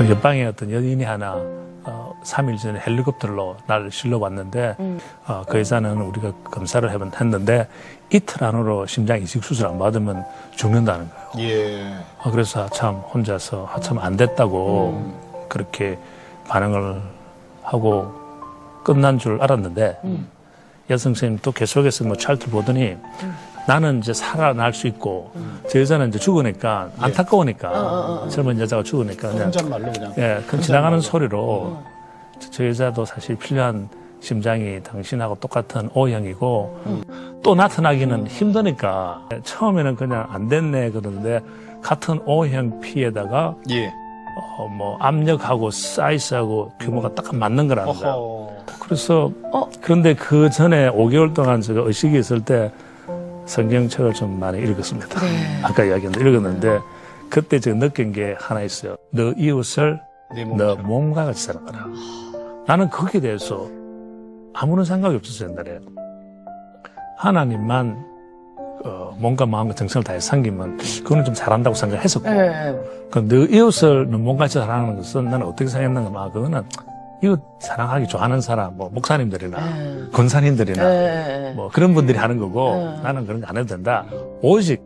옆방에 어떤 여인이 하나 3일 전에 헬리콥터로 나를 실러 왔는데 그 여자는 우리가 검사를 했는데 이틀 안으로 심장 이식 수술 안 받으면 죽는다는 거예요. 예. 그래서 참 혼자서 참 안 됐다고 그렇게 반응을 하고 끝난 줄 알았는데 여성 선생님 또 계속해서 뭐 차트를 보더니 나는 이제 살아날 수 있고 저 여자는 이제 죽으니까 안타까우니까 젊은 여자가 죽으니까 그냥 혼잣말로 그냥 그 지나가는 소리로 저 여자도 사실 필요한 심장이 당신하고 똑같은 O형이고 또 나타나기는 힘드니까 처음에는 그냥 안 됐네 그러는데 같은 O형 피에다가 예. 뭐 압력하고 사이즈하고 규모가 딱 맞는 거라는 거야. 그래서 그런데 그 전에 5개월 동안 제가 의식이 있을 때 성경책을 좀 많이 읽었습니다. 네. 아까 이야기했는데 읽었는데 그때 제가 느낀 게 하나 있어요. 너 이웃을 너 몸과 같이 사랑하라. 나는 거기에 대해서 아무런 생각이 없었어요. 옛날에. 하나님만 몸과 마음과 정성을 다해 섬기면 그거는 좀 잘한다고 생각했었고 네. 너 이웃을 너 몸과 같이 사랑하는 것은 나는 어떻게 생각했는가 그거는 이웃 사랑하기 좋아하는 사람, 뭐 목사님들이나 권사님들이나 뭐 그런 분들이 하는 거고 나는 그런 거 안 해도 된다. 오직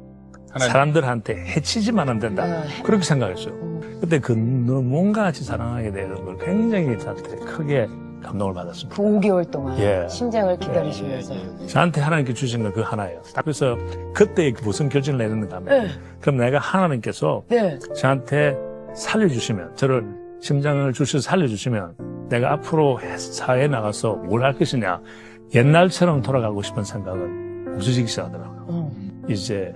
사람들한테 해치지만 안 된다. 그렇게 생각했어요. 그때 그 몸과 같이 사랑하게 되는 걸 굉장히 저한테 크게 감동을 받았습니다. 그 5개월 동안 예. 심장을 기다리시면서 저한테 하나님께 주신 건 그 하나예요. 그래서 그때 무슨 결정을 내렸는가 하면 그럼 내가 하나님께서 저한테 살려주시면 저를 심장을 주셔서 살려주시면 내가 앞으로 사회에 나가서 뭘 할 것이냐. 옛날처럼 돌아가고 싶은 생각은 없어지기 시작하더라고요. 이제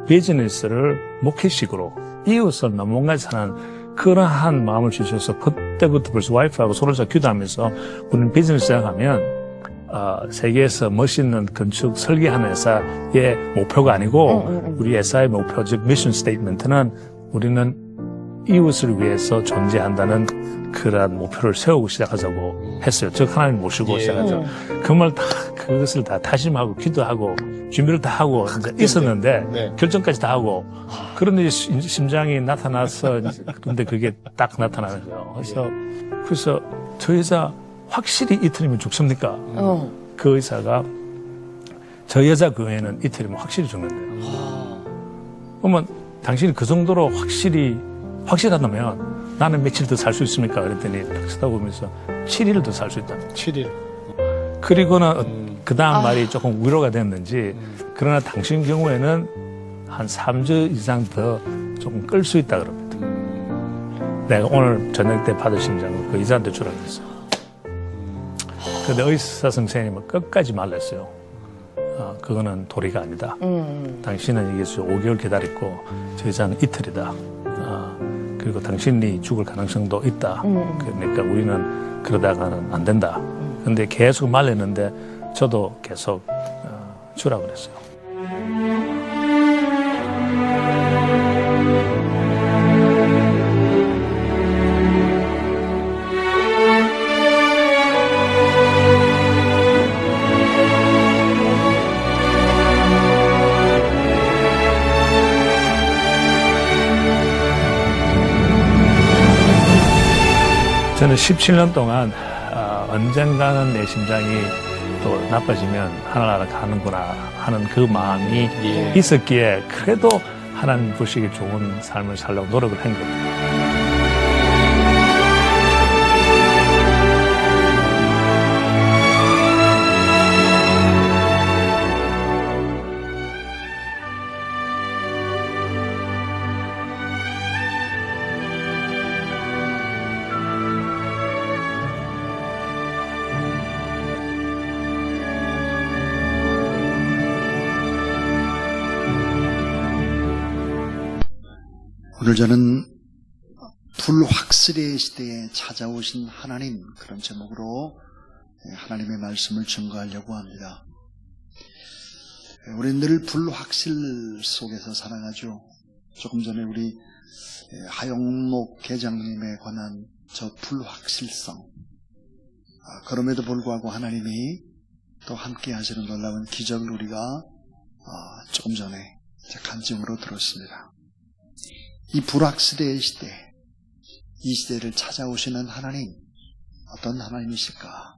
비즈니스를 목회식으로 이웃을 넘어가지 사는 그러한 마음을 주셔서 그때부터 벌써 와이프하고 서로 기도하면서 우리는 비즈니스 시작하면 세계에서 멋있는 건축 설계하는 회사의 목표가 아니고 우리 회사의 목표 즉 미션 스테이트먼트는 우리는 이웃을 위해서 존재한다는 그러한 목표를 세우고 시작하자고 했어요. 즉 하나님 모시고 시작하죠. 그말 다 그것을 다 다짐하고 기도하고 준비를 다 하고 이제 있었는데 결정까지 다 하고 그런데 심장이 나타나서 그런데 그게 딱 나타나는 거예요. 그래서 저 여자 확실히 이틀이면 죽습니까? 그 의사가 저 여자 교회는 이틀이면 확실히 죽는데요. 그러면 당신이 그 정도로 확실하다면 나는 며칠 더 살 수 있습니까? 그랬더니 딱 쳐다보면서 7일 더 살 수 있다. 7일. 그리고는 그 다음 말이 조금 위로가 됐는지 그러나 당신 경우에는 한 3주 이상 더 조금 끌 수 있다 그럽니다. 내가 오늘 저녁 때 받은 심장을 그 의사한테 주라고 했어요. 근데 의사 선생님은 끝까지 말렸어요. 그거는 도리가 아니다. 당신은 이게 5개월 기다렸고 저 의사는 이틀이다. 그리고 당신이 죽을 가능성도 있다. 그러니까 우리는 그러다가는 안 된다. 근데 계속 말렸는데 저도 계속 주라고 그랬어요. 저는 17년 동안 언젠가는 내 심장이 또 나빠지면 하늘나라 가는구나 하는 그 마음이 있었기에 그래도 하나님 보시기 좋은 삶을 살려고 노력을 한 겁니다. 오늘 저는 불확실의 시대에 찾아오신 하나님, 그런 제목으로 하나님의 말씀을 증거하려고 합니다. 우리는 늘 불확실 속에서 살아가죠. 조금 전에 우리 하영목 계장님에 관한 저 불확실성, 그럼에도 불구하고 하나님이 또 함께 하시는 놀라운 기적을 우리가 조금 전에 간증으로 들었습니다. 이 불확실의 시대, 이 시대를 찾아오시는 하나님, 어떤 하나님이실까?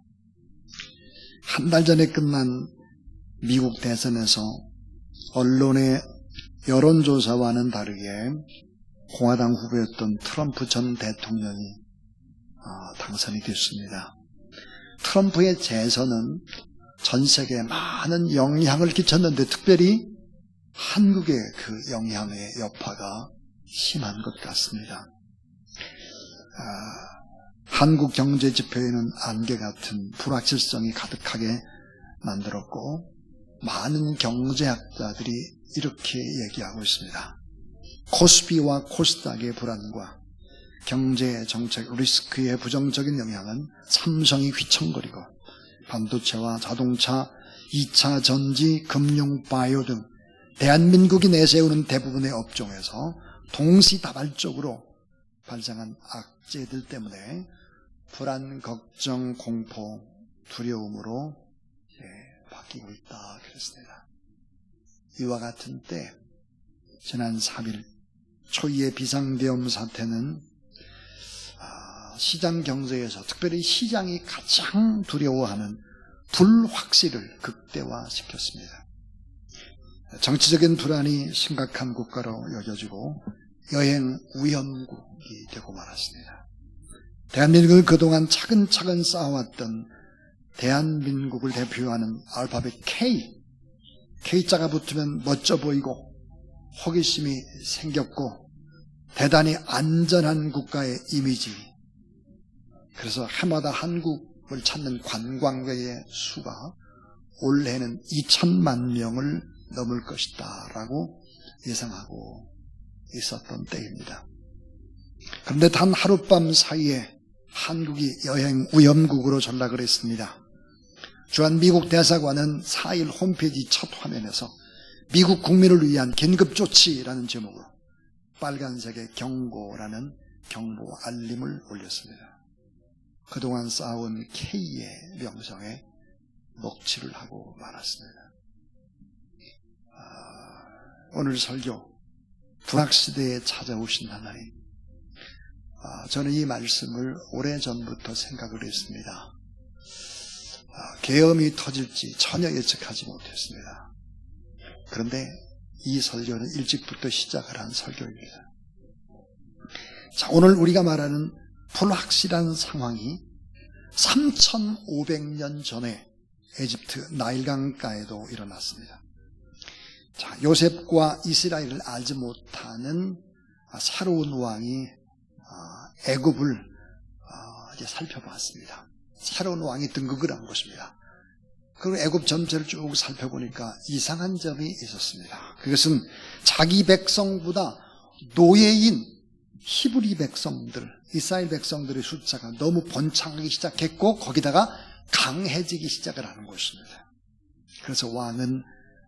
한 달 전에 끝난 미국 대선에서 언론의 여론조사와는 다르게 공화당 후보였던 트럼프 전 대통령이 당선이 됐습니다. 트럼프의 재선은 전 세계에 많은 영향을 끼쳤는데 특별히 한국의 그 영향의 여파가 심한 것 같습니다. 한국 경제 지표에는 안개 같은 불확실성이 가득하게 만들었고, 많은 경제학자들이 이렇게 얘기하고 있습니다. 코스피와 코스닥의 불안과 경제 정책 리스크의 부정적인 영향은 삼성이 휘청거리고 반도체와 자동차, 2차 전지, 금융, 바이오 등 대한민국이 내세우는 대부분의 업종에서 동시다발적으로 발생한 악재들 때문에 불안, 걱정, 공포, 두려움으로 바뀌고 있다 그랬습니다. 이와 같은 때 지난 3일 초유의 비상계엄 사태는 시장 경제에서 특별히 시장이 가장 두려워하는 불확실을 극대화시켰습니다. 정치적인 불안이 심각한 국가로 여겨지고 여행 위험국이 되고 말았습니다. 대한민국은 그동안 차근차근 쌓아왔던 대한민국을 대표하는 알파벳 K자가 붙으면 멋져 보이고 호기심이 생겼고 대단히 안전한 국가의 이미지, 그래서 해마다 한국을 찾는 관광객의 수가 올해는 2천만 명을 넘을 것이다 라고 예상하고 있었던 때입니다. 그런데 단 하룻밤 사이에 한국이 여행 위험국으로 전락을 했습니다. 주한 미국 대사관은 4일 홈페이지 첫 화면에서 미국 국민을 위한 긴급조치라는 제목으로 빨간색의 경고라는 경보 알림을 올렸습니다. 그동안 쌓아온 K의 명성에 먹칠을 하고 말았습니다. 오늘 설교, 불확시대에 찾아오신 하나님. 저는 이 말씀을 오래전부터 생각을 했습니다. 계엄이 터질지 전혀 예측하지 못했습니다. 그런데 이 설교는 일찍부터 시작을 한 설교입니다. 자, 오늘 우리가 말하는 불확실한 상황이 3,500년 전에 에집트 나일강가에도 일어났습니다. 자, 요셉과 이스라엘을 알지 못하는 새로운 왕이 애굽을 이제 살펴봤습니다. 새로운 왕이 등극을 한 것입니다. 그리고 애굽 전체를 쭉 살펴보니까 이상한 점이 있었습니다. 그것은 자기 백성보다 노예인 히브리 백성들, 이스라엘 백성들의 숫자가 너무 번창하기 시작했고 거기다가 강해지기 시작을 하는 것입니다. 그래서 왕은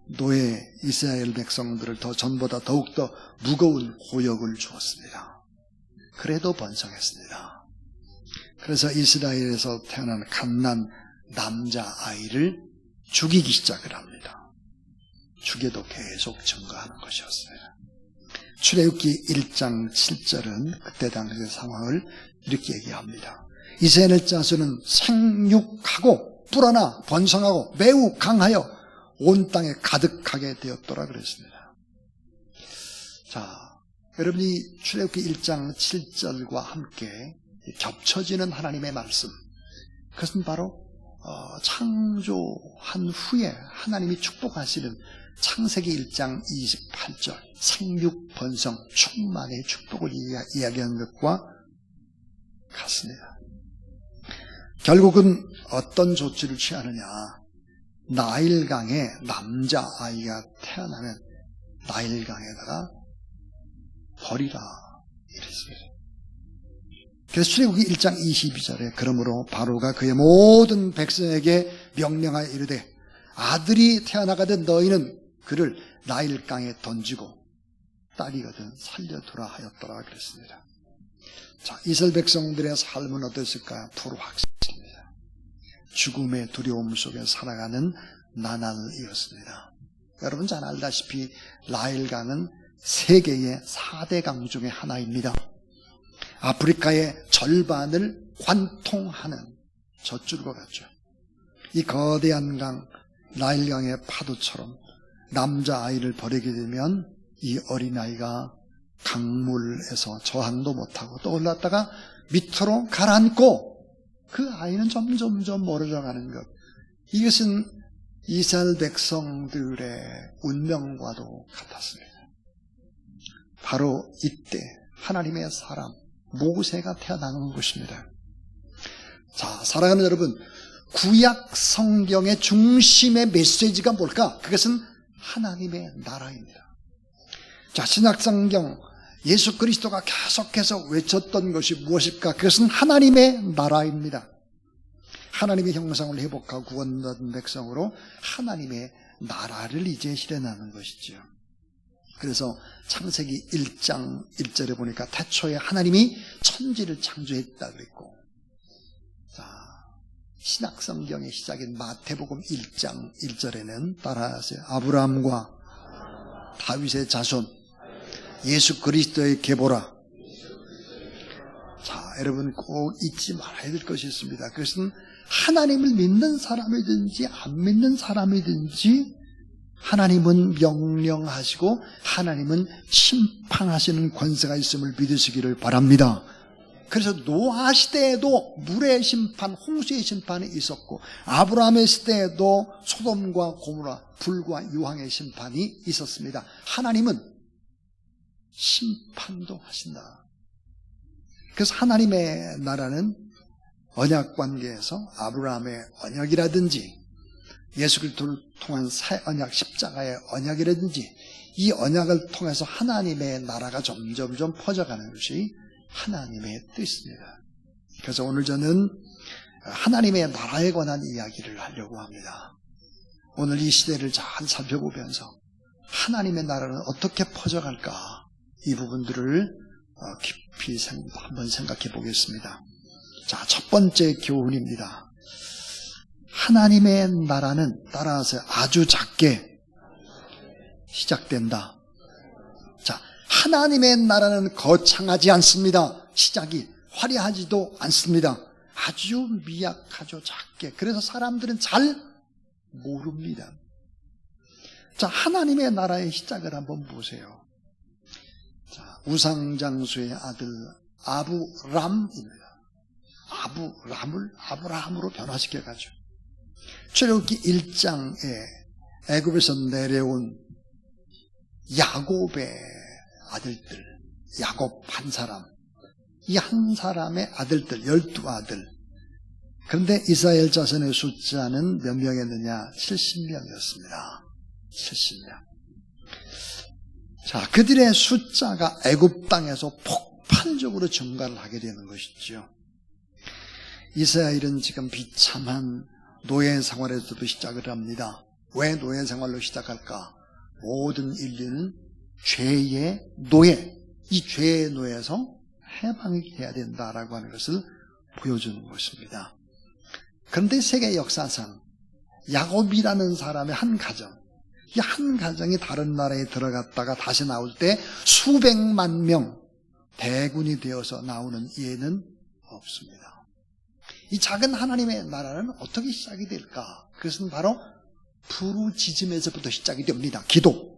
노예 이스라엘 백성들을 전보다 더욱더 무거운 고역을 주었습니다. 그래도 번성했습니다. 그래서 이스라엘에서 태어난 갓난 남자아이를 죽이기 시작을 합니다. 죽여도 계속 증가하는 것이었습니다. 출애굽기 1장 7절은 그때 당시의 상황을 이렇게 얘기합니다. 이스라엘 자손은 생육하고 불어나 번성하고 매우 강하여 온 땅에 가득하게 되었더라 그랬습니다. 자, 여러분이 출애굽기 1장 7절과 함께 겹쳐지는 하나님의 말씀, 그것은 바로 창조한 후에 하나님이 축복하시는 창세기 1장 28절 생육 번성 충만의 축복을 이야기하는 것과 같습니다. 결국은 어떤 조치를 취하느냐, 나일강에 남자아이가 태어나면 나일강에다가 버리라 그랬습니다. 그래서 출애굽기 1장 22절에 그러므로 바로가 그의 모든 백성에게 명령하여 이르되 아들이 태어나거든 너희는 그를 나일강에 던지고 딸이거든 살려두라 하였더라 그랬습니다. 자, 이스라엘 백성들의 삶은 어땠을까? 불확실합니다. 죽음의 두려움 속에 살아가는 나날이었습니다. 여러분 잘 알다시피 나일강은 세계의 4대 강 중에 하나입니다. 아프리카의 절반을 관통하는 젖줄과 같죠. 이 거대한 강 나일강의 파도처럼 남자아이를 버리게 되면 이 어린아이가 강물에서 저항도 못하고 또 올랐다가 밑으로 가라앉고 그 아이는 점점점 멀어져 가는 것. 이것은 이스라엘 백성들의 운명과도 같았습니다. 바로 이때 하나님의 사람 모세가 태어나는 것입니다. 자, 사랑하는 여러분, 구약 성경의 중심의 메시지가 뭘까? 그것은 하나님의 나라입니다. 자, 신약 성경 예수 그리스도가 계속해서 외쳤던 것이 무엇일까? 그것은 하나님의 나라입니다. 하나님의 형상을 회복하고 구원받은 백성으로 하나님의 나라를 이제 실현하는 것이죠. 그래서 창세기 1장 1절에 보니까 태초에 하나님이 천지를 창조했다 그랬고, 자, 신약 성경의 시작인 마태복음 1장 1절에는 따라하세요. 아브라함과 다윗의 자손 예수 그리스도의 계보라. 자, 여러분 꼭 잊지 말아야 될 것이 있습니다. 그것은 하나님을 믿는 사람이든지 안 믿는 사람이든지 하나님은 명령하시고 하나님은 심판하시는 권세가 있음을 믿으시기를 바랍니다. 그래서 노아 시대에도 물의 심판, 홍수의 심판이 있었고 아브라함의 시대에도 소돔과 고모라, 불과 유황의 심판이 있었습니다. 하나님은 심판도 하신다. 그래서 하나님의 나라는 언약 관계에서 아브라함의 언약이라든지 예수 그리스도를 통한 새 언약, 십자가의 언약이라든지 이 언약을 통해서 하나님의 나라가 점점점 퍼져가는 것이 하나님의 뜻입니다. 그래서 오늘 저는 하나님의 나라에 관한 이야기를 하려고 합니다. 오늘 이 시대를 잘 살펴보면서 하나님의 나라는 어떻게 퍼져갈까? 이 부분들을 깊이 한번 생각해 보겠습니다. 자, 첫 번째 교훈입니다. 하나님의 나라는 따라서 아주 작게 시작된다. 자, 하나님의 나라는 거창하지 않습니다. 시작이 화려하지도 않습니다. 아주 미약하죠, 작게. 그래서 사람들은 잘 모릅니다. 자, 하나님의 나라의 시작을 한번 보세요. 자, 우상장수의 아들 아브람입니다. 아브람을 아브라함으로 변화시켜가지고 출애굽기 1장에 애굽에서 내려온 야곱의 아들들, 야곱 한 사람, 이 한 사람의 아들들, 12아들. 그런데 이스라엘 자손의 숫자는 몇 명이었느냐? 70명이었습니다. 70명. 자, 그들의 숫자가 애굽 땅에서 폭발적으로 증가를 하게 되는 것이죠. 이스라엘은 지금 비참한 노예 생활에서도 시작을 합니다. 왜 노예 생활로 시작할까? 모든 인류는 죄의 노예, 이 죄의 노예에서 해방이 돼야 된다라고 하는 것을 보여주는 것입니다. 그런데 세계 역사상 야곱이라는 사람의 한 가정, 이 한 가정이 다른 나라에 들어갔다가 다시 나올 때 수백만 명 대군이 되어서 나오는 예는 없습니다. 이 작은 하나님의 나라는 어떻게 시작이 될까? 그것은 바로 부르짖음에서부터 시작이 됩니다. 기도.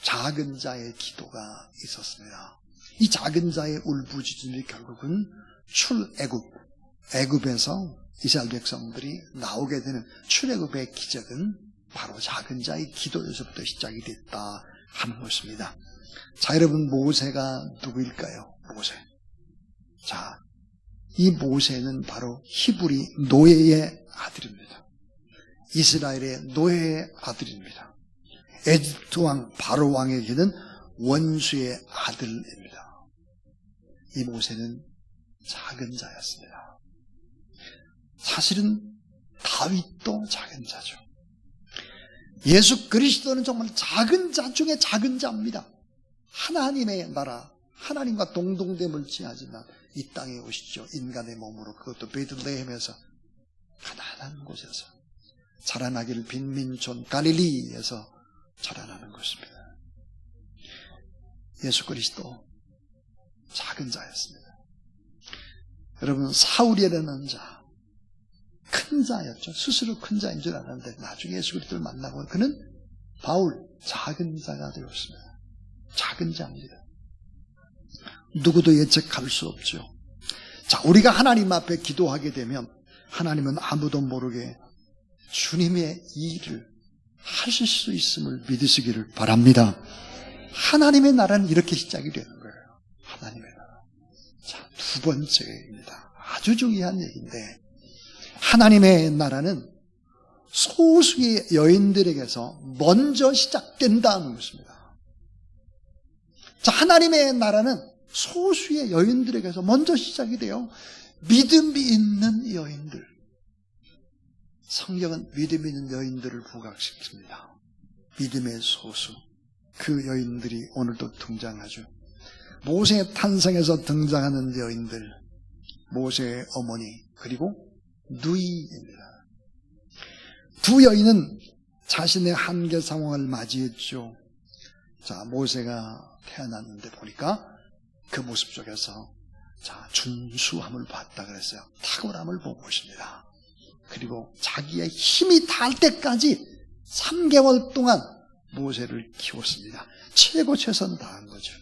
작은 자의 기도가 있었습니다. 이 작은 자의 울부짖음이 결국은 출애굽, 애굽에서 이스라엘 백성들이 나오게 되는 출애굽의 기적은 바로 작은 자의 기도에서부터 시작이 됐다 하는 것입니다. 자, 여러분, 모세가 누구일까요? 모세. 자, 이 모세는 바로 히브리 노예의 아들입니다. 이스라엘의 노예의 아들입니다. 에집트 왕 바로 왕에게는 원수의 아들입니다. 이 모세는 작은 자였습니다. 사실은 다윗도 작은 자죠. 예수 그리스도는 정말 작은 자 중에 작은 자입니다. 하나님의 나라, 하나님과 동등됨을 지하지만 이 땅에 오시죠. 인간의 몸으로, 그것도 베들레헴에서 가난한 곳에서 자라나기를 빈민촌 갈릴리에서 자라나는 것입니다. 예수 그리스도 작은 자였습니다. 여러분, 사울이라는 자, 큰 자였죠. 스스로 큰 자인 줄 알았는데 나중에 예수 그리스도를 만나고 그는 바울, 작은 자가 되었습니다. 작은 자입니다. 누구도 예측할 수 없죠. 자, 우리가 하나님 앞에 기도하게 되면 하나님은 아무도 모르게 주님의 일을 하실 수 있음을 믿으시기를 바랍니다. 하나님의 나라는 이렇게 시작이 되는 거예요. 하나님의 나라. 자, 두 번째입니다. 아주 중요한 얘기인데, 하나님의 나라는 소수의 여인들에게서 먼저 시작된다는 것입니다. 자, 하나님의 나라는 소수의 여인들에게서 먼저 시작이 돼요. 믿음이 있는 여인들. 성경은 믿음 있는 여인들을 부각시킵니다. 믿음의 소수. 그 여인들이 오늘도 등장하죠. 모세의 탄생에서 등장하는 여인들, 모세의 어머니, 그리고 누이입니다. 두 여인은 자신의 한계 상황을 맞이했죠. 자, 모세가 태어났는데 보니까 그 모습 속에서 자, 준수함을 봤다 그랬어요. 탁월함을 본 것입니다. 그리고 자기의 힘이 닿을 때까지 3개월 동안 모세를 키웠습니다. 최고 최선 다한 거죠.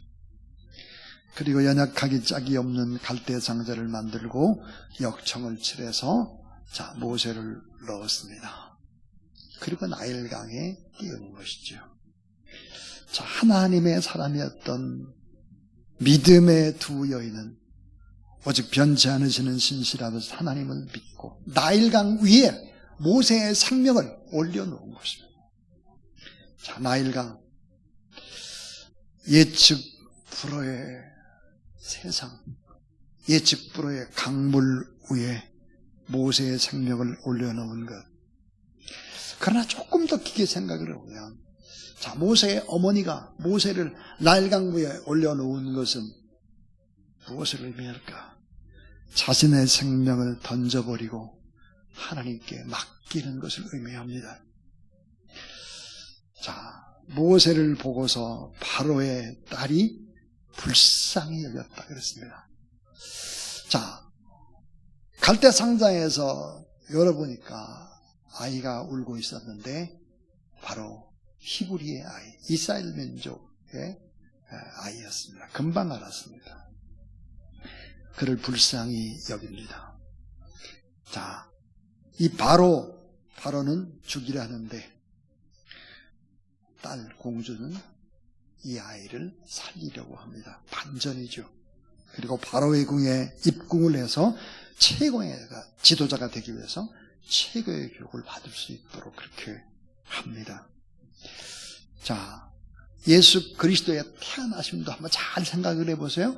그리고 연약하기 짝이 없는 갈대 상자를 만들고 역청을 칠해서 자, 모세를 넣었습니다. 그리고 나일강에 띄우는 것이죠. 자, 하나님의 사람이었던 믿음의 두 여인은 오직 변치 않으시는 신실하면서 하나님을 믿고 나일강 위에 모세의 생명을 올려놓은 것입니다. 자, 나일강, 예측 불허의 세상, 예측 불허의 강물 위에 모세의 생명을 올려놓은 것. 그러나 조금 더 깊게 생각을 해보면, 자, 모세의 어머니가 모세를 나일강 위에 올려놓은 것은 무엇을 의미할까? 자신의 생명을 던져버리고 하나님께 맡기는 것을 의미합니다. 자, 모세를 보고서 바로의 딸이 불쌍히 여겼다 그랬습니다. 자, 갈대 상자에서 열어보니까 아이가 울고 있었는데 바로 히브리의 아이, 이스라엘 민족의 아이였습니다. 금방 알았습니다. 그를 불쌍히 여깁니다. 자, 이 바로는 죽이려 하는데 딸 공주는 이 아이를 살리려고 합니다. 반전이죠. 그리고 바로의 궁에 입궁을 해서 최고의 지도자가 되기 위해서 최고의 교육을 받을 수 있도록 그렇게 합니다. 자, 예수 그리스도의 태어나심도 한번 잘 생각을 해보세요.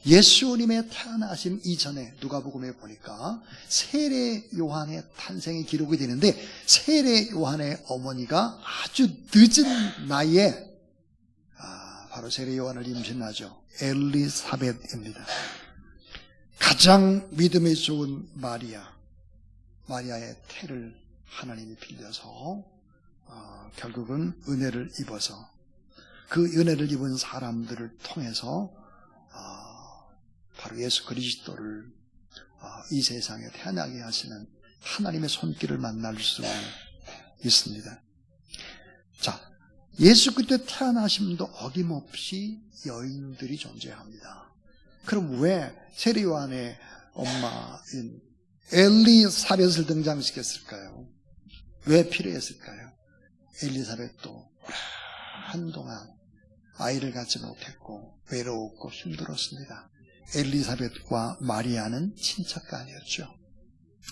예수님의 태어나심 이전에 누가복음에 보니까 세례 요한의 탄생이 기록이 되는데 세례 요한의 어머니가 아주 늦은 나이에 바로 세례 요한을 임신하죠. 엘리사벳입니다. 가장 믿음이 좋은 마리아의 태를 하나님이 빌려서 결국은 은혜를 입어서 그 은혜를 입은 사람들을 통해서 바로 예수 그리스도를 이 세상에 태어나게 하시는 하나님의 손길을 만날 수 있습니다. 자, 예수 그리스도의 태어나심도 어김없이 여인들이 존재합니다. 그럼 왜 세례 요한의 엄마인 엘리사벳을 등장시켰을까요? 왜 필요했을까요? 엘리사벳도 한동안 아이를 갖지 못했고 외로웠고 힘들었습니다. 엘리사벳과 마리아는 친척간이었죠.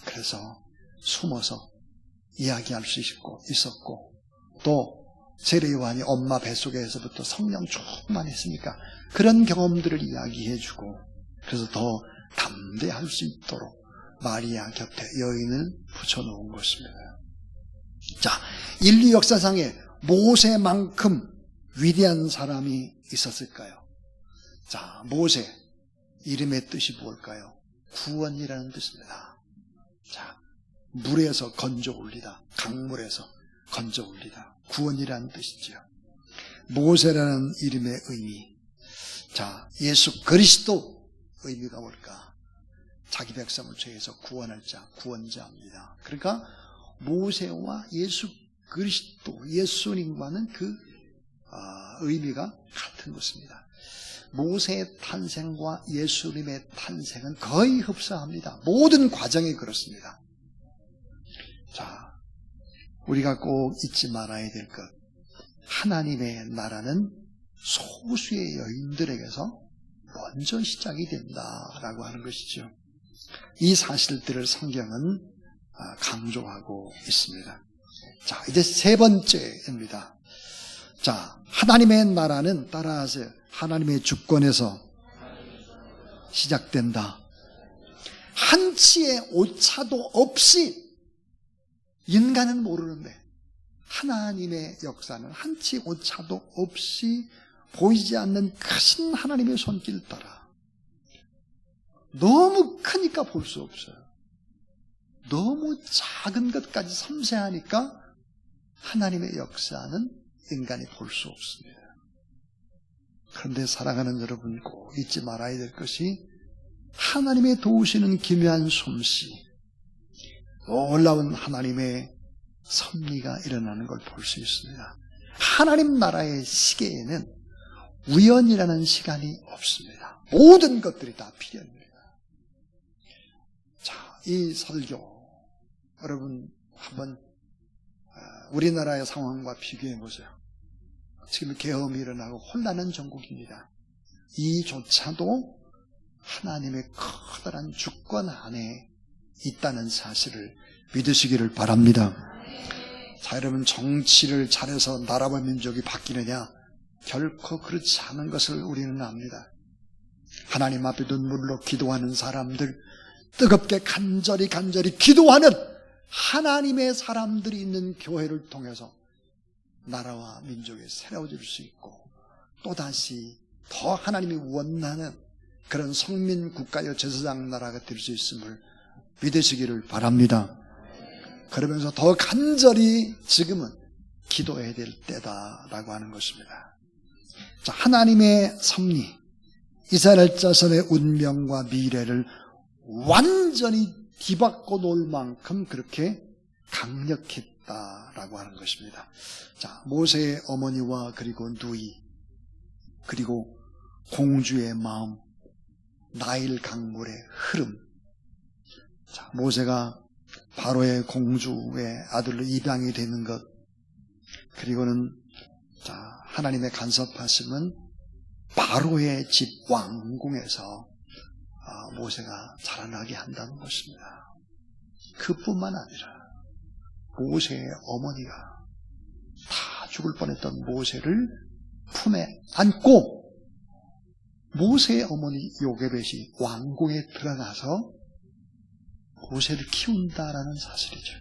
그래서 숨어서 이야기할 수 있었고 또 세례 요한이 엄마 뱃속에서부터 성령 충만했으니까 그런 경험들을 이야기해주고 그래서 더 담대할 수 있도록 마리아 곁에 여인을 붙여놓은 것입니다. 자, 인류 역사상에 모세만큼 위대한 사람이 있었을까요? 자, 모세, 이름의 뜻이 뭘까요? 구원이라는 뜻입니다. 자, 물에서 건져 올리다, 강물에서 건져 올리다, 구원이라는 뜻이죠. 모세라는 이름의 의미. 자, 예수 그리스도 의미가 뭘까? 자기 백성을 죄에서 구원할 자, 구원자입니다. 그러니까 모세와 예수 그리스도, 예수님과는 그 의미가 같은 것입니다. 모세의 탄생과 예수님의 탄생은 거의 흡사합니다. 모든 과정이 그렇습니다. 자, 우리가 꼭 잊지 말아야 될 것. 하나님의 나라는 소수의 여인들에게서 먼저 시작이 된다라고 하는 것이죠. 이 사실들을 성경은 강조하고 있습니다. 자, 이제 세 번째입니다. 자, 하나님의 나라는 따라하세요. 하나님의 주권에서 시작된다. 한치의 오차도 없이 인간은 모르는데 하나님의 역사는 한치 오차도 없이 보이지 않는 크신 하나님의 손길 따라 너무 크니까 볼 수 없어요. 너무 작은 것까지 섬세하니까 하나님의 역사는 인간이 볼 수 없습니다. 그런데 사랑하는 여러분, 꼭 잊지 말아야 될 것이 하나님의 도우시는 기묘한 솜씨, 놀라운 하나님의 섭리가 일어나는 걸 볼 수 있습니다. 하나님 나라의 시계에는 우연이라는 시간이 없습니다. 모든 것들이 다 필연입니다. 자, 이 설교 여러분 한번 우리나라의 상황과 비교해 보세요. 지금 계엄이 일어나고 혼란한 전국입니다. 이조차도 하나님의 커다란 주권 안에 있다는 사실을 믿으시기를 바랍니다. 자, 여러분, 정치를 잘해서 나라와 민족이 바뀌느냐? 결코 그렇지 않은 것을 우리는 압니다. 하나님 앞에 눈물로 기도하는 사람들, 뜨겁게 간절히 기도하는 하나님의 사람들이 있는 교회를 통해서 나라와 민족이 새로워질 수 있고 또다시 더 하나님이 원하는 그런 성민 국가여 제사장 나라가 될 수 있음을 믿으시기를 바랍니다. 그러면서 더 간절히 지금은 기도해야 될 때다라고 하는 것입니다. 자, 하나님의 섭리, 이스라엘 자손의 운명과 미래를 완전히 뒤바꿔 놓을 만큼 그렇게 강력했다라고 하는 것입니다. 자, 모세의 어머니와 그리고 누이, 그리고 공주의 마음, 나일 강물의 흐름. 자, 모세가 바로의 공주의 아들로 입양이 되는 것, 그리고는 자, 하나님의 간섭하심은 바로의 집 왕궁에서 모세가 자라나게 한다는 것입니다. 그뿐만 아니라 모세의 어머니가 다 죽을 뻔했던 모세를 품에 안고 모세의 어머니 요게벳이 왕궁에 들어가서 모세를 키운다라는 사실이죠.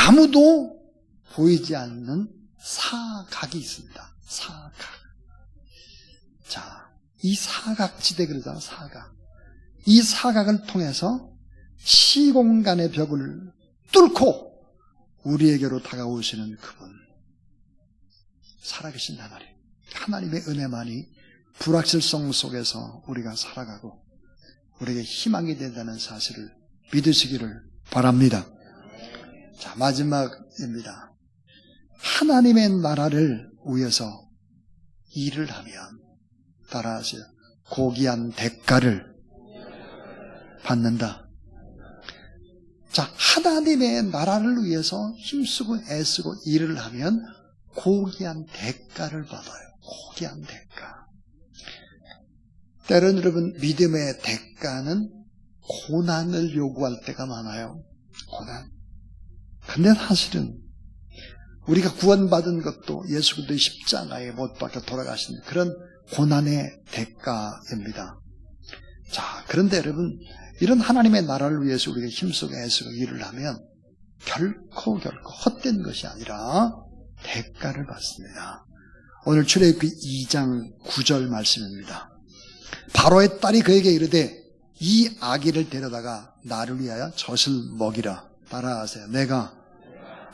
아무도 보이지 않는 사각이 있습니다. 사각. 자, 이 사각지대 그러잖아, 사각. 이 사각을 통해서 시공간의 벽을 뚫고 우리에게로 다가오시는 그분. 살아계신 하나님. 하나님의 은혜만이 불확실성 속에서 우리가 살아가고 우리에게 희망이 된다는 사실을 믿으시기를 바랍니다. 자, 마지막입니다. 하나님의 나라를 위해서 일을 하면, 따라하세요, 고귀한 대가를 받는다. 자, 하나님의 나라를 위해서 힘쓰고 애쓰고 일을 하면 고귀한 대가를 받아요. 고귀한 대가. 때론 여러분, 믿음의 대가는 고난을 요구할 때가 많아요. 고난. 근데 사실은 우리가 구원받은 것도 예수 그리스도의 십자가에 못 박혀 돌아가신 그런 고난의 대가입니다. 자, 그런데 여러분, 이런 하나님의 나라를 위해서 우리가 힘쓰고 애쓰고 일을 하면 결코 헛된 것이 아니라 대가를 받습니다. 오늘 출애굽기 2장 9절 말씀입니다. 바로의 딸이 그에게 이르되 이 아기를 데려다가 나를 위하여 젖을 먹이라. 따라하세요. 내가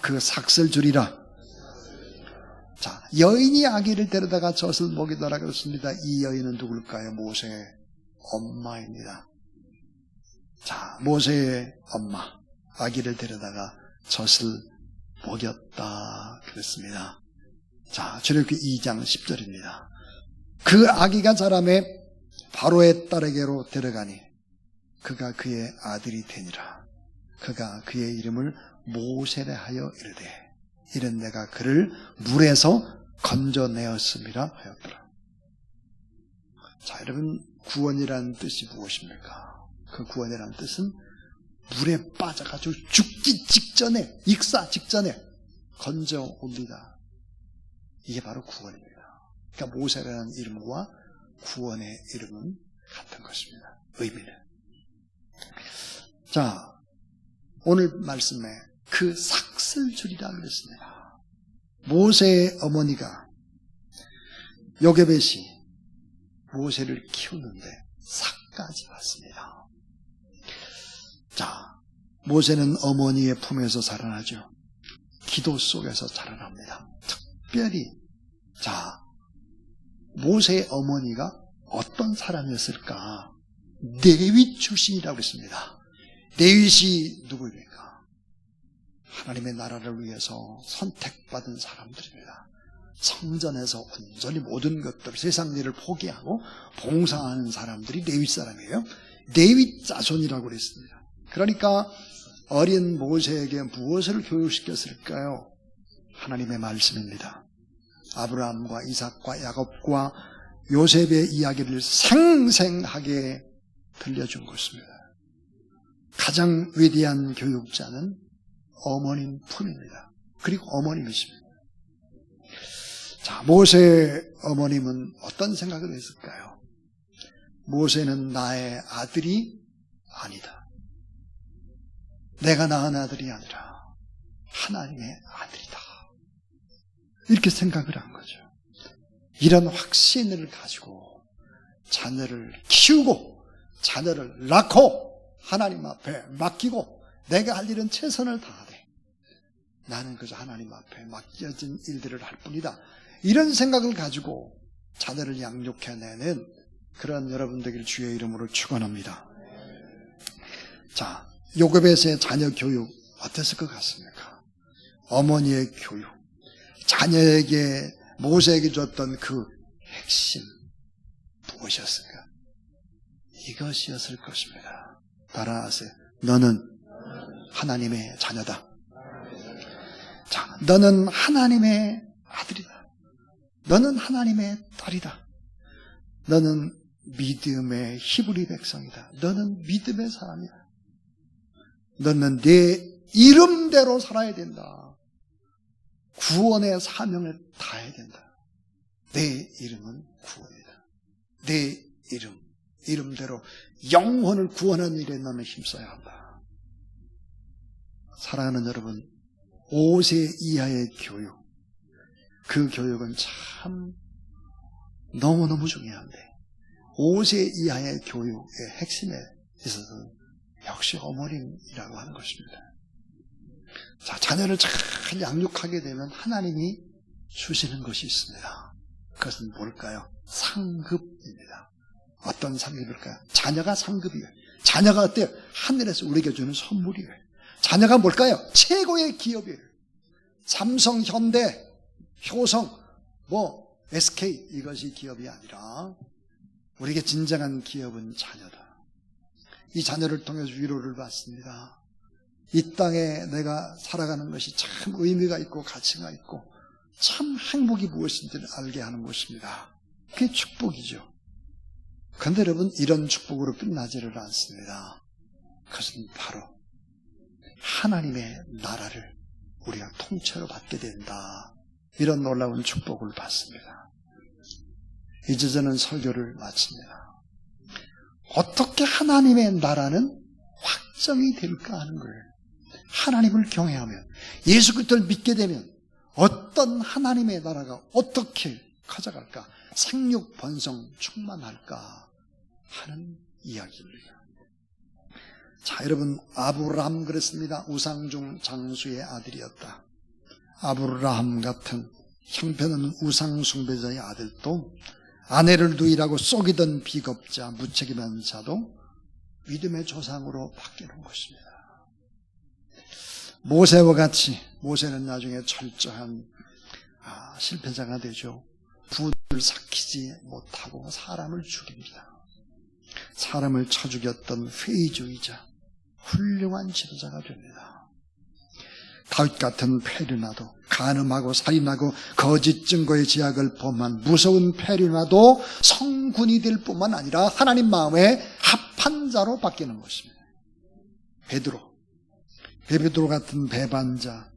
그 삭슬 주리라. 자, 여인이 아기를 데려다가 젖을 먹이더라 그랬습니다. 이 여인은 누굴까요? 모세의 엄마입니다. 자, 모세의 엄마 아기를 데려다가 젖을 먹였다 그랬습니다. 자, 출애굽기 2장 10절입니다. 그 아기가 자라매 바로의 딸에게로 데려가니 그가 그의 아들이 되니라. 그가 그의 이름을 모세라 하여 이르되 이는 내가 그를 물에서 건져내었음이라 하였더라. 자, 여러분, 구원이라는 뜻이 무엇입니까? 그 구원이라는 뜻은 물에 빠져가지고 죽기 직전에, 익사 직전에 건져 옵니다. 이게 바로 구원입니다. 그러니까 모세라는 이름과 구원의 이름은 같은 것입니다. 의미는. 자, 오늘 말씀에 그 삭슬 줄이라 그랬습니다. 모세의 어머니가 요게벳이 모세를 키우는데 삭까지 받습니다. 자, 모세는 어머니의 품에서 자라나죠. 기도 속에서 자라납니다. 특별히, 자, 모세의 어머니가 어떤 사람이었을까? 레위 출신이라고 했습니다. 레윗이 누구입니까? 하나님의 나라를 위해서 선택받은 사람들입니다. 성전에서 온전히 모든 것들, 세상 일을 포기하고 봉사하는 사람들이 레윗 사람이에요. 레윗 자손이라고 그랬습니다. 그러니까 어린 모세에게 무엇을 교육시켰을까요? 하나님의 말씀입니다. 아브라함과 이삭과 야곱과 요셉의 이야기를 생생하게 들려준 것입니다. 가장 위대한 교육자는 어머님 품입니다. 그리고 어머님이십니다. 자, 모세의 어머님은 어떤 생각을 했을까요? 모세는 나의 아들이 아니다. 내가 낳은 아들이 아니라 하나님의 아들이다. 이렇게 생각을 한 거죠. 이런 확신을 가지고 자녀를 키우고 자녀를 낳고 하나님 앞에 맡기고 내가 할 일은 최선을 다하되 나는 그저 하나님 앞에 맡겨진 일들을 할 뿐이다. 이런 생각을 가지고 자녀를 양육해내는 그런 여러분 되길 주의 이름으로 축원합니다. 자, 요게벳의 자녀 교육 어땠을 것 같습니까? 어머니의 교육, 자녀에게 모세에게 줬던 그 핵심 무엇이었을까? 이것이었을 것입니다. 따라하세요. 너는 하나님의 자녀다. 자, 너는 하나님의 아들이다. 너는 하나님의 딸이다. 너는 믿음의 히브리 백성이다. 너는 믿음의 사람이다. 너는 내 이름대로 살아야 된다. 구원의 사명을 다해야 된다. 내 이름은 구원이다. 내 이름대로 영혼을 구원하는 일에 너는 힘써야 한다. 사랑하는 여러분, 5세 이하의 교육, 그 교육은 참 너무너무 중요한데 5세 이하의 교육의 핵심에 있어서는 역시 어머님이라고 하는 것입니다. 자, 자녀를 잘 양육하게 되면 하나님이 주시는 것이 있습니다. 그것은 뭘까요? 상급입니다. 어떤 상급일까요? 자녀가 상급이에요. 자녀가 어때요? 하늘에서 우리에게 주는 선물이에요. 자녀가 뭘까요? 최고의 기업이에요. 삼성, 현대, 효성, SK 이것이 기업이 아니라 우리에게 진정한 기업은 자녀다. 이 자녀를 통해서 위로를 받습니다. 이 땅에 내가 살아가는 것이 참 의미가 있고 가치가 있고 참 행복이 무엇인지를 알게 하는 것입니다. 그게 축복이죠. 그런데 여러분, 이런 축복으로 끝나지를 않습니다. 그것은 바로 하나님의 나라를 우리가 통째로 받게 된다. 이런 놀라운 축복을 받습니다. 이제 저는 설교를 마칩니다. 어떻게 하나님의 나라는 확정이 될까 하는 거예요. 하나님을 경외하면, 예수 그리스도를 믿게 되면 어떤 하나님의 나라가 어떻게 커져갈까, 생육 번성 충만할까 하는 이야기입니다. 자, 여러분, 아브라함 그랬습니다. 우상 중 장수의 아들이었다. 아브라함 같은 형편없는 우상 숭배자의 아들도, 아내를 누이라고 속이던 비겁자, 무책임한 자도 믿음의 조상으로 바뀌는 것입니다. 모세와 같이, 모세는 나중에 철저한 실패자가 되죠. 부를 삭히지 못하고 사람을 죽입니다. 사람을 쳐 죽였던 회의주의자, 훌륭한 지도자가 됩니다. 다윗 같은 페류나도, 간음하고 살인하고 거짓 증거의 제약을 범한 무서운 페류나도 성군이 될 뿐만 아니라 하나님 마음에 합한 자로 바뀌는 것입니다. 베드로 같은 배반자,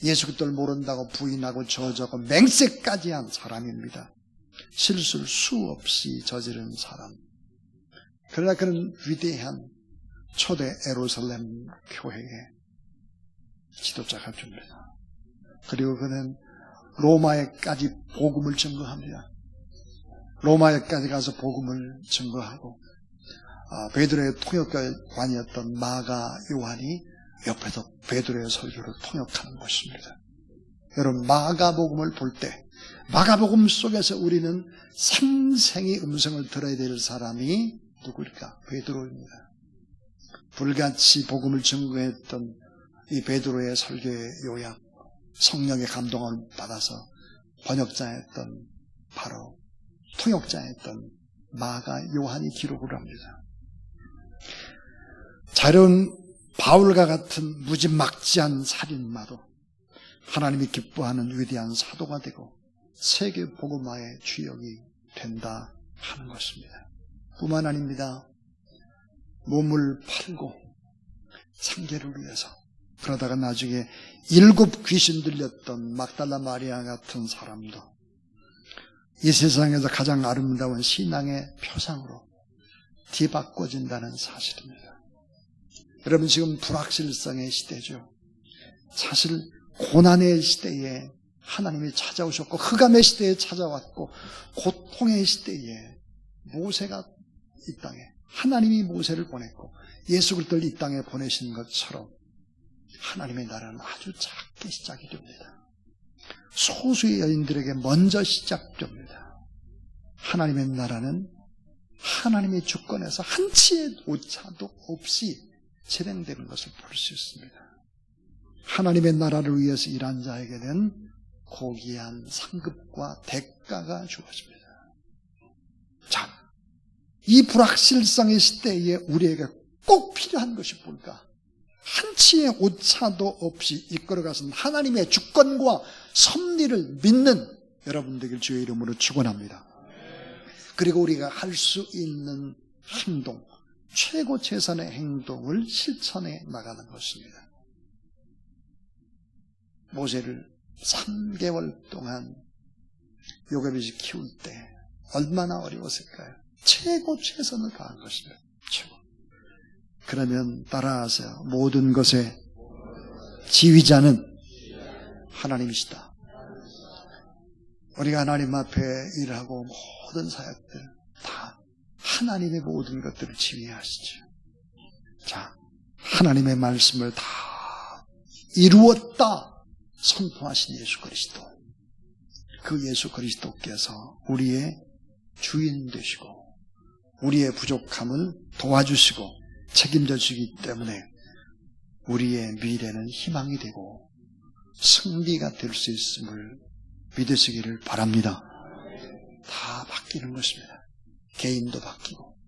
예수 그리스도를 모른다고 부인하고 저주하고 맹세까지 한 사람입니다. 실수를 수없이 저지른 사람. 그러나 그는 위대한 초대 예루살렘 교회의 지도자가 됩니다. 그리고 그는 로마에까지 복음을 증거합니다. 로마에까지 가서 복음을 증거하고, 베드로의 통역관이었던 마가 요한이 옆에서 베드로의 설교를 통역하는 것입니다. 여러분, 마가복음을 볼 때 마가복음 속에서 우리는 생생히 음성을 들어야 될 사람이 누구일까? 베드로입니다. 불같이 복음을 증거했던 이 베드로의 설교의 요약, 성령의 감동을 받아서 번역자였던, 바로 통역자였던 마가 요한이 기록을 합니다. 자른 바울과 같은 무지막지한 살인마도 하나님이 기뻐하는 위대한 사도가 되고 세계 복음화의 주역이 된다 하는 것입니다. 뿐만 아닙니다. 몸을 팔고 상계를 위해서, 그러다가 나중에 7 귀신 들렸던 막달라 마리아 같은 사람도 이 세상에서 가장 아름다운 신앙의 표상으로 뒤바꿔진다는 사실입니다. 여러분, 지금 불확실성의 시대죠. 사실 고난의 시대에 하나님이 찾아오셨고, 흑암의 시대에 찾아왔고, 고통의 시대에 모세가 이 땅에, 하나님이 모세를 보냈고 예수 그리스도를 이 땅에 보내신 것처럼 하나님의 나라는 아주 작게 시작이 됩니다. 소수의 여인들에게 먼저 시작됩니다. 하나님의 나라는 하나님의 주권에서 한 치의 오차도 없이 진행되는 것을 볼 수 있습니다. 하나님의 나라를 위해서 일한 자에게는 고귀한 상급과 대가가 주어집니다. 자, 이 불확실성의 시대에 우리에게 꼭 필요한 것이 뭘까? 한 치의 오차도 없이 이끌어가신 하나님의 주권과 섭리를 믿는 여러분 되길 주의 이름으로 축원합니다. 그리고 우리가 할 수 있는 행동, 최고 최선의 행동을 실천해 나가는 것입니다. 모세를 3개월 동안 요괴비지 키울 때 얼마나 어려웠을까요? 최고 최선을 다한 것입니다. 최고. 그러면 따라하세요. 모든 것의 지휘자는 하나님이시다. 우리가 하나님 앞에 일하고 모든 사역들 다 하나님의 모든 것들을 지휘하시죠. 자, 하나님의 말씀을 다 이루었다 선포하신 예수 그리스도, 그 예수 그리스도께서 우리의 주인 되시고 우리의 부족함을 도와주시고 책임져 주시기 때문에 우리의 미래는 희망이 되고 승리가 될 수 있음을 믿으시기를 바랍니다. 다 바뀌는 것입니다. 개인도 바뀌고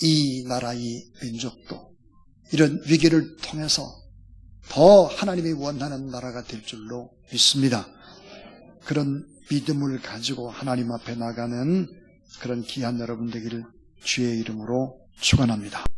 이 나라, 이 민족도 이런 위기를 통해서 더 하나님이 원하는 나라가 될 줄로 믿습니다. 그런 믿음을 가지고 하나님 앞에 나가는 그런 귀한 여러분 되기를 주의 이름으로 축원합니다.